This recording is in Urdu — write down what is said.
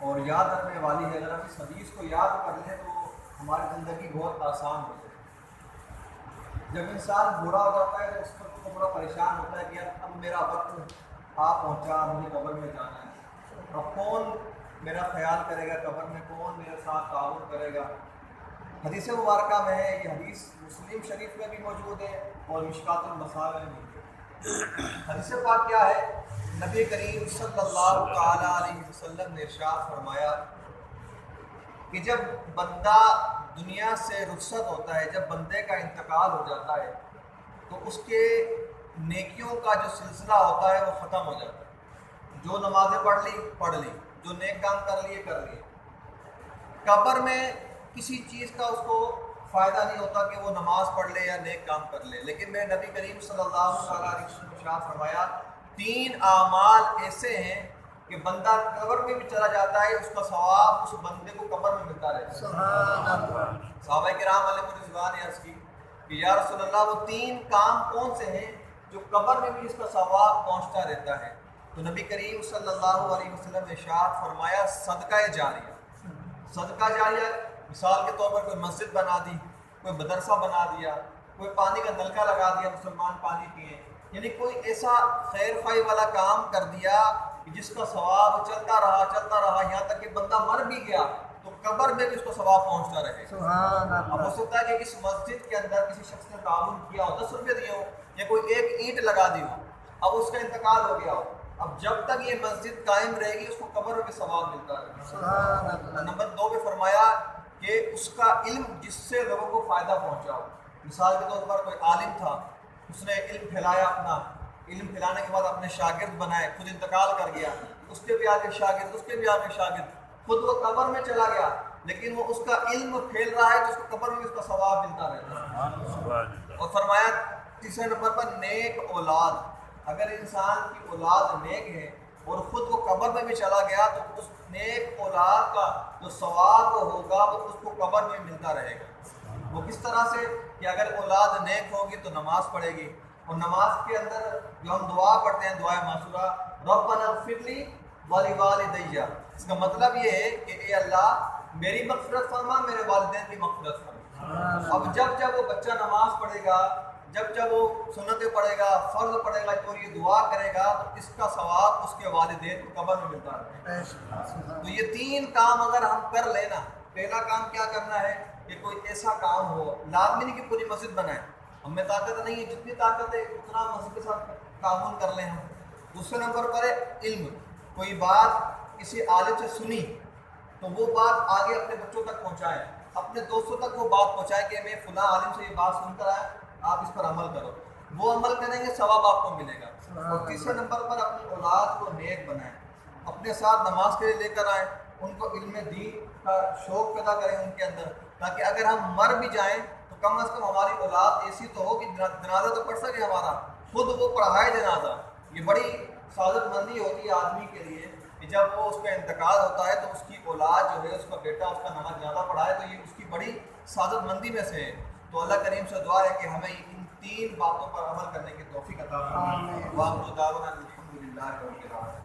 اور یاد رکھنے والی ہے۔ اگر ہم اس حدیث کو یاد کر لیں تو ہماری زندگی بہت آسان ہو جائے۔ جب انسان برا ہو جاتا ہے تو اس وقت کو بڑا پریشان ہوتا ہے کہ یار اب میرا وقت آ پہنچا، مجھے قبر میں جانا ہے، اب کون میرا خیال کرے گا، قبر میں کون میرے ساتھ تعاون کرے گا۔ حدیث مبارکہ میں ہے، یہ حدیث مسلم شریف میں بھی موجود ہے اور مشکات المصابیح میں بھی۔ حدیث پاک کیا ہے؟ نبی کریم صلی اللہ تعالی علیہ وسلم نے ارشاد فرمایا کہ جب بندہ دنیا سے رخصت ہوتا ہے، جب بندے کا انتقال ہو جاتا ہے تو اس کے نیکیوں کا جو سلسلہ ہوتا ہے وہ ختم ہو جاتا ہے۔ جو نمازیں پڑھ لی، جو نیک کام کر لیے کر لیے۔ قبر میں کسی چیز کا اس کو فائدہ نہیں ہوتا کہ وہ نماز پڑھ لے یا نیک کام کر لے، لیکن میرے نبی کریم صلی اللہ علیہ وسلم نے ارشاد فرمایا 3 اعمال ایسے ہیں کہ بندہ قبر میں بھی چلا جاتا ہے، اس کا ثواب اس بندے کو قبر میں ملتا رہتا ہے۔ سبحان اللہ۔ صحابہ کرام علیہ رضوان نے عرض کی کہ یا رسول اللہ وہ 3 کام کون سے ہیں جو قبر میں بھی اس کا ثواب پہنچتا رہتا ہے؟ تو نبی کریم صلی اللہ علیہ وسلم نے ارشاد فرمایا صدقہ جاریہ۔ صدقہ جاریہ مثال کے طور پر کوئی مسجد بنا دی، کوئی مدرسہ بنا دیا، کوئی پانی کا نلکا لگا دیا، مسلمان پانی پئیں، یعنی کوئی ایسا خیر خواہی والا کام کر دیا کہ جس کا ثواب چلتا رہا یہاں تک کہ بندہ مر بھی گیا تو قبر میں بھی اس کو ثواب پہنچتا رہے۔ سبحان اللہ۔ اب ہو سکتا ہے کہ اس مسجد کے اندر کسی شخص نے تعاون کیا ہو، 10 روپے دیے ہو یا کوئی ایک اینٹ لگا دی ہو، اب اس کا انتقال ہو گیا ہو، اب جب تک یہ مسجد قائم رہے گی اس کو قبر میں بھی ثواب ملتا رہے۔ سبحان اللہ۔ نمبر 2 پہ فرمایا کہ اس کا علم جس سے لوگوں کو فائدہ پہنچا ہو۔ مثال کے طور پر کوئی عالم تھا، اس نے علم پھیلایا، اپنا علم پھیلانے کے بعد اپنے شاگرد بنائے، خود انتقال کر گیا، اس کے بھی آگے شاگرد، اس کے بھی آگے شاگرد، خود وہ قبر میں چلا گیا لیکن وہ اس کا علم پھیل رہا ہے تو اس کو قبر میں اس کا ثواب ملتا رہتا ہے۔ اور فرمایا تیسرے نمبر پر نیک اولاد، اگر انسان کی اولاد نیک ہے اور خود وہ قبر میں بھی چلا گیا تو اس نیک اولاد کا جو ثواب ہوگا وہ اس کو قبر میں ملتا رہے گا۔ وہ کس طرح سے کہ اگر اولاد نیک ہوگی تو نماز پڑھے گی، اور نماز کے اندر جو ہم دعا پڑھتے ہیں دعائے معصورہ ربنا اغفر لی ولوالدی، اس کا مطلب یہ ہے کہ اے اللہ میری مغفرت فرما، میرے والدین کی مغفرت فرما۔ اب جب وہ بچہ نماز پڑھے گا، جب وہ سنتیں پڑھے گا، فرض پڑھے گا، تو یہ دعا کرے گا تو اس کا ثواب اس کے والدین کو قبر میں ملتا ہے۔ تو یہ 3 کام اگر ہم کر لینا، پہلا کام کیا کرنا ہے کہ کوئی ایسا کام ہو، لازمی نہیں کہ پوری مسجد بنائے، ہم میں طاقت نہیں ہے، جتنی طاقت ہے اتنا مسجد کے ساتھ تعاون کر لیں ہم۔ دوسرے نمبر پر ہے علم، کوئی بات کسی عالم سے سنی تو وہ بات آگے اپنے بچوں تک پہنچائیں، اپنے دوستوں تک وہ بات پہنچائیں کہ میں فلاں عالم سے یہ بات سن کر آیا، آپ اس پر عمل کرو، وہ عمل کریں گے ثواب آپ کو ملے گا۔ اور تیسرے نمبر پر اپنی اولاد کو نیک بنائیں، اپنے ساتھ نماز کے لیے لے کر آئیں، ان کو علم دین کا شوق پیدا کریں ان کے اندر، تاکہ اگر ہم مر بھی جائیں تو کم از کم ہماری اولاد ایسی تو ہو کہ جنازہ تو پڑھ سکے ہمارا، خود وہ پڑھائے جنازہ۔ یہ بڑی سعادت مندی ہوتی ہے آدمی کے لیے کہ جب وہ اس کا انتقال ہوتا ہے تو اس کی اولاد جو ہے، اس کا بیٹا اس کا نماز جنازہ پڑھائے، تو یہ اس کی بڑی سعادت مندی میں سے ہے۔ تو اللہ کریم سے دعا ہے کہ ہمیں ان 3 باتوں پر عمل کرنے کی توفیق عطا فرمائے۔ وآخر دعوانا الحمدللہ رب العالمین۔